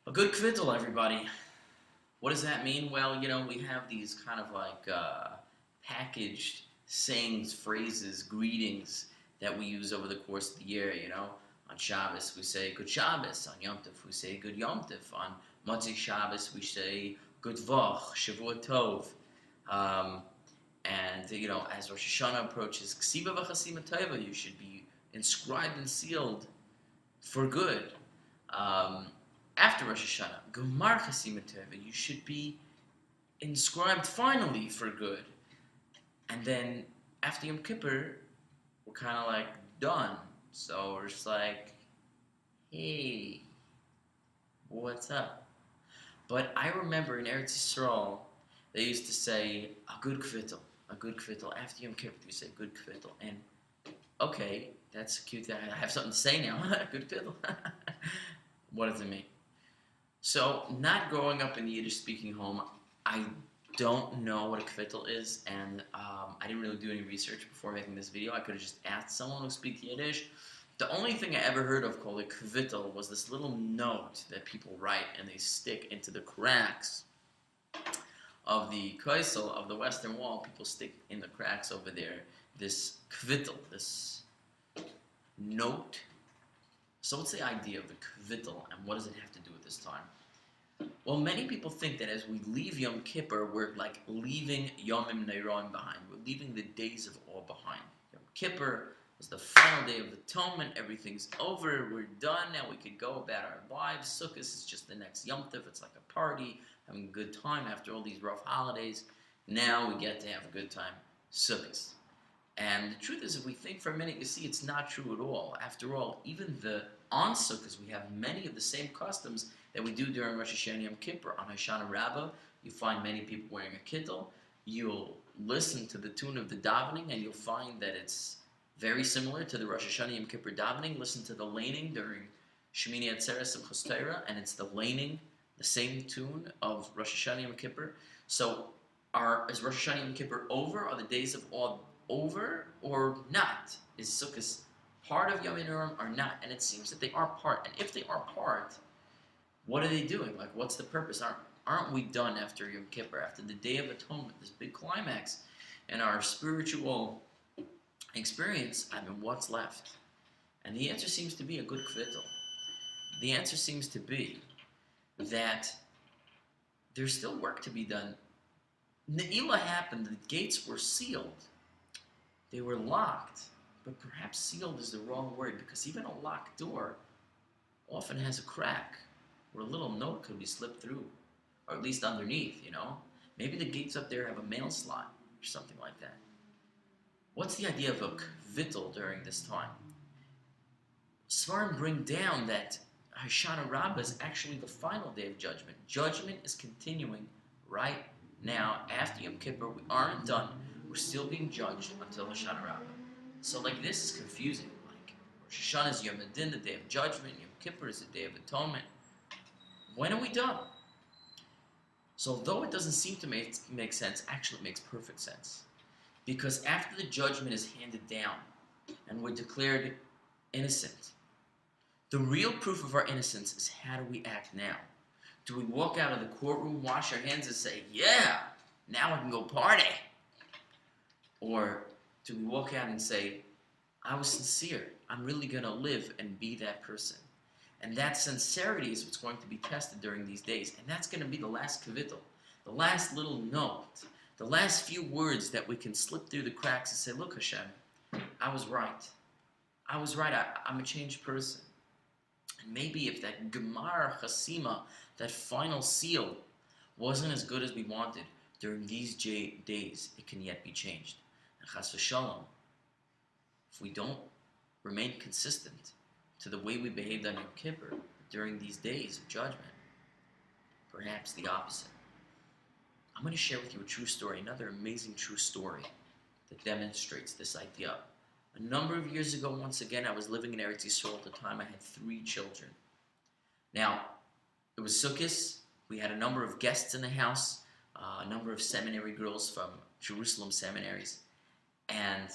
A good kvittel, everybody. What does that mean? Well, we have these kind of like packaged sayings, phrases, greetings that we use over the course of the year. On Shabbos, we say good Shabbos. On Yom Tov, we say good Yom Tov. On Motzei Shabbos, we say good Vach, Shavua Tov. Um, and as Rosh Hashanah approaches, Ksiva v'chasima tova, you should be inscribed and sealed for good. Um, After Rosh Hashanah, Gomar Chasima Tova, you should be inscribed finally for good. And then after Yom Kippur, we're kind of like done. So we're just like, hey, what's up? But I remember in Eretz Yisrael, they used to say a good kvittel, a good kvittel. After Yom Kippur, you say good kvittel. And okay, that's cute. I have something to say now. Good kvittel. What does it mean? So, not growing up in the Yiddish-speaking home, I don't know what a kvittel is, and I didn't really do any research before making this video. I could have just asked someone who speaks Yiddish. The only thing I ever heard of called a kvittel was this little note that people write and they stick into the cracks of the kaisel, of the western wall. People stick in the cracks over there this kvittel, this note. So what's the idea of the kvittel, and what does it have to do with this time? Well, many people think that as we leave Yom Kippur, we're like leaving Yomim Neiroim behind. We're leaving the days of awe behind. Yom Kippur was the final day of atonement. Everything's over. We're done. Now we could go about our lives. Sukkot is just the next Yom Tov. It's like a party, having a good time after all these rough holidays. Now we get to have a good time. Sukkot. And the truth is, if we think for a minute, you see it's not true at all. After all, even on Sukkot, we have many of the same customs that we do during Rosh Hashanah and Yom Kippur. On Hoshanah Rabbah, you find many people wearing a kittel. You'll listen to the tune of the davening, and you'll find that it's very similar to the Rosh Hashanah Yom Kippur davening. Listen to the laning during Shemini Atzeres and Simchas Torah, and it's the laning, the same tune of Rosh Hashanah Yom Kippur. So, is Rosh Hashanah Yom Kippur over? Are the days of awe over or not? Is Sukkot part of Yom Kippur or not? And it seems that they are part. And if they are part, what are they doing? Like, what's the purpose? Aren't we done after Yom Kippur, after the Day of Atonement, this big climax in our spiritual experience? I mean, what's left? And the answer seems to be a good kvittel. The answer seems to be that there's still work to be done. Ne'ilah happened. The gates were sealed. They were locked, but perhaps sealed is the wrong word, because even a locked door often has a crack where a little note could be slipped through, or at least underneath. Maybe the gates up there have a mail slot or something like that. What's the idea of a kvittel during this time? Svarim bring down that Hoshanah Rabbah is actually the final day of judgment. Judgment is continuing right now after Yom Kippur. We aren't done. We're still being judged until Hoshanah Rabbah. So this is confusing. Like, Rosh Hashanah is Yom Adin, the day of judgment. Yom Kippur is the day of atonement. When are we done? So though it doesn't seem to make sense, actually it makes perfect sense. Because after the judgment is handed down and we're declared innocent, the real proof of our innocence is, how do we act now? Do we walk out of the courtroom, wash our hands, and say, yeah, now I can go party? Or do we walk out and say, I was sincere. I'm really going to live and be that person. And that sincerity is what's going to be tested during these days. And that's going to be the last kvittel, the last little note, the last few words that we can slip through the cracks and say, look, Hashem, I was right. I was right. I'm a changed person. And maybe if that Gemar Chasima, that final seal, wasn't as good as we wanted during these days, it can yet be changed. And Chas v'Shalom, if we don't remain consistent to the way we behaved on Yom Kippur during these days of judgment, perhaps the opposite. I'm going to share with you a true story, another amazing true story that demonstrates this idea. A number of years ago, once again, I was living in Eretz Yisrael. At the time, I had 3 children. Now, it was Sukkot. We had a number of guests in the house, a number of seminary girls from Jerusalem seminaries. And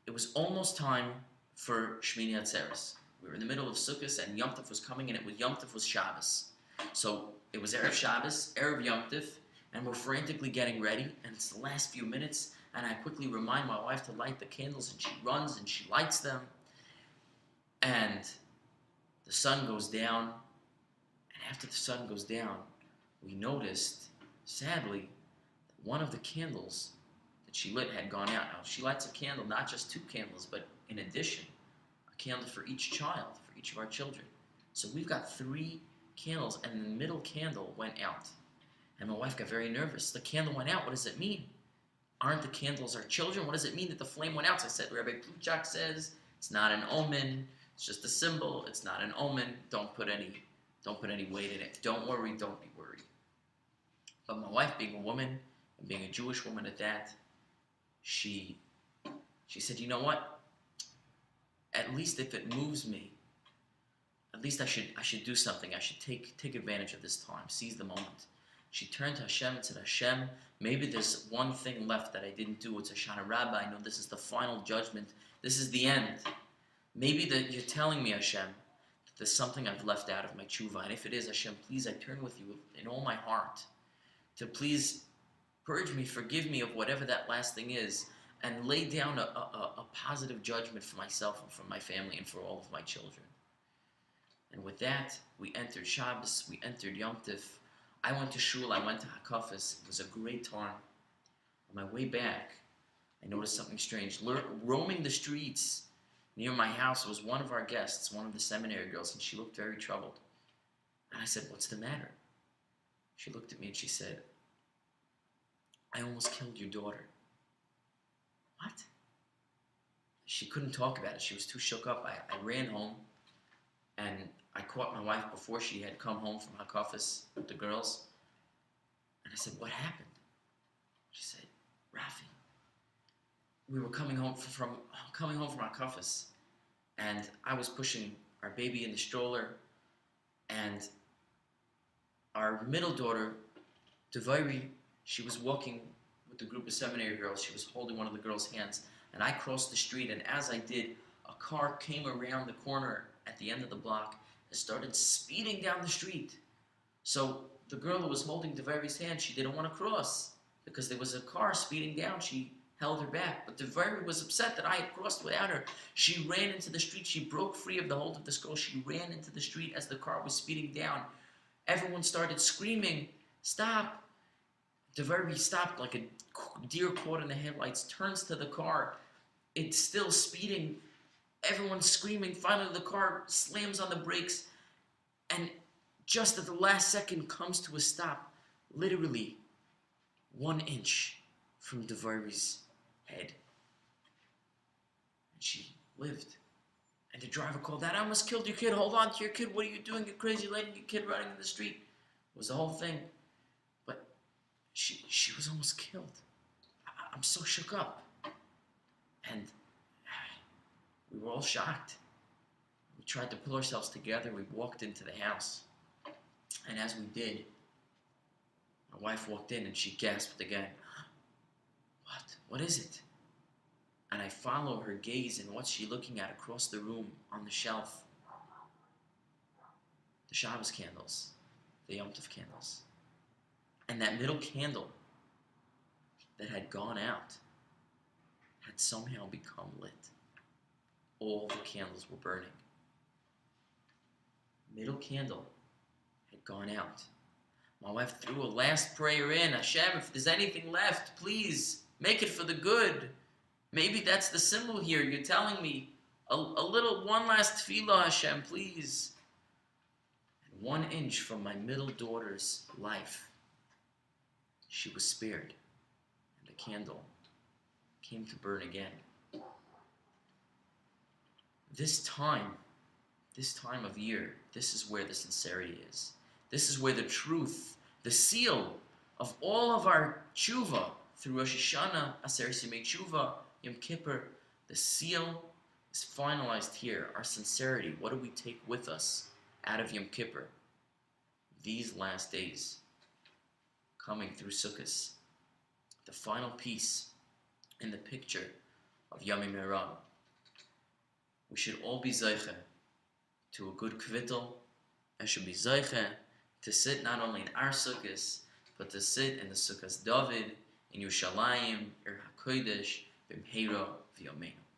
it was almost time for Shmini Atzeres. We were in the middle of Sukkot, and Yom Tov was coming, and Yom Tov was Shabbos. So it was Erev Shabbos, Erev Yom Tov, and we're frantically getting ready, and it's the last few minutes, and I quickly remind my wife to light the candles, and she runs and she lights them, and the sun goes down, and after the sun goes down, we noticed, sadly, that one of the candles that she lit had gone out. Now, she lights a candle, not just 2 candles, but in addition, a candle for each child, for each of our children. So we've got 3 candles, and the middle candle went out. And my wife got very nervous. The candle went out. What does it mean? Aren't the candles our children? What does it mean that the flame went out? So I said, Rabbi Pluchak says, it's not an omen. It's just a symbol. It's not an omen. Don't put any weight in it. Don't worry. Don't be worried. But my wife, being a woman, and being a Jewish woman at that, she said, you know what? At least if it moves me, at least I should do something. I should take advantage of this time, seize the moment. She turned to Hashem and said, Hashem, maybe there's one thing left that I didn't do. It's Hoshanah Rabbah. I know this is the final judgment. This is the end. Maybe that you're telling me, Hashem, that there's something I've left out of my tshuva. And if it is, Hashem, please, I turn with you in all my heart to please purge me, forgive me of whatever that last thing is, and lay down a positive judgment for myself and for my family and for all of my children. And with that, we entered Shabbos, we entered Yom Tov. I went to shul, I went to Hakafas. It was a great time. On my way back, I noticed something strange. Roaming the streets near my house was one of our guests, one of the seminary girls, and she looked very troubled. And I said, what's the matter? She looked at me and she said, I almost killed your daughter. What? She couldn't talk about it. She was too shook up. I ran home, and I caught my wife before she had come home from Hakafas with the girls. And I said, what happened? She said, Rafi, we were coming home from Hakafas, and I was pushing our baby in the stroller, and our middle daughter, Devairi, she was walking with a group of seminary girls. She was holding one of the girls' hands, and I crossed the street, and as I did, a car came around the corner at the end of the block and started speeding down the street. So the girl who was holding Devairi's hand, she didn't want to cross because there was a car speeding down. She held her back, but Devairi was upset that I had crossed without her. She ran into the street. She broke free of the hold of this girl. She ran into the street as the car was speeding down. Everyone started screaming, stop. Devairi stopped like a deer caught in the headlights, turns to the car. It's still speeding. Everyone's screaming. Finally, the car slams on the brakes and just at the last second comes to a stop, literally 1 inch from Devairi's head. And she lived. And the driver called out, I almost killed your kid. Hold on to your kid. What are you doing? You're crazy, letting your kid running in the street. It was the whole thing. But she was almost killed. I'm so shook up. And we were all shocked. We tried to pull ourselves together. We walked into the house. And as we did, my wife walked in and she gasped again. What? What is it? And I follow her gaze, and what's she looking at across the room on the shelf? The Shabbos candles, the Yom Tov candles. And that middle candle that had gone out had somehow become lit. All the candles were burning. Middle candle had gone out. My wife threw a last prayer in. Hashem, if there's anything left, please make it for the good. Maybe that's the symbol here. You're telling me one last tefillah, Hashem, please. And 1 inch from my middle daughter's life, she was spared. And the candle came to burn again. This time of year, this is where the sincerity is. This is where the truth, the seal of all of our tshuva through Rosh Hoshanah, Aser Simei Tshuva, Yom Kippur, the seal is finalized here. Our sincerity, what do we take with us out of Yom Kippur? These last days, coming through Sukkot, the final piece in the picture of Yom Me'orah. We should all be zeicha to a good kvittel. I should be zoiche to sit not only in our sukkahs, but to sit in the sukkahs David, in Yerushalayim, Ir HaKodesh, B'mheiro V'yomeinu.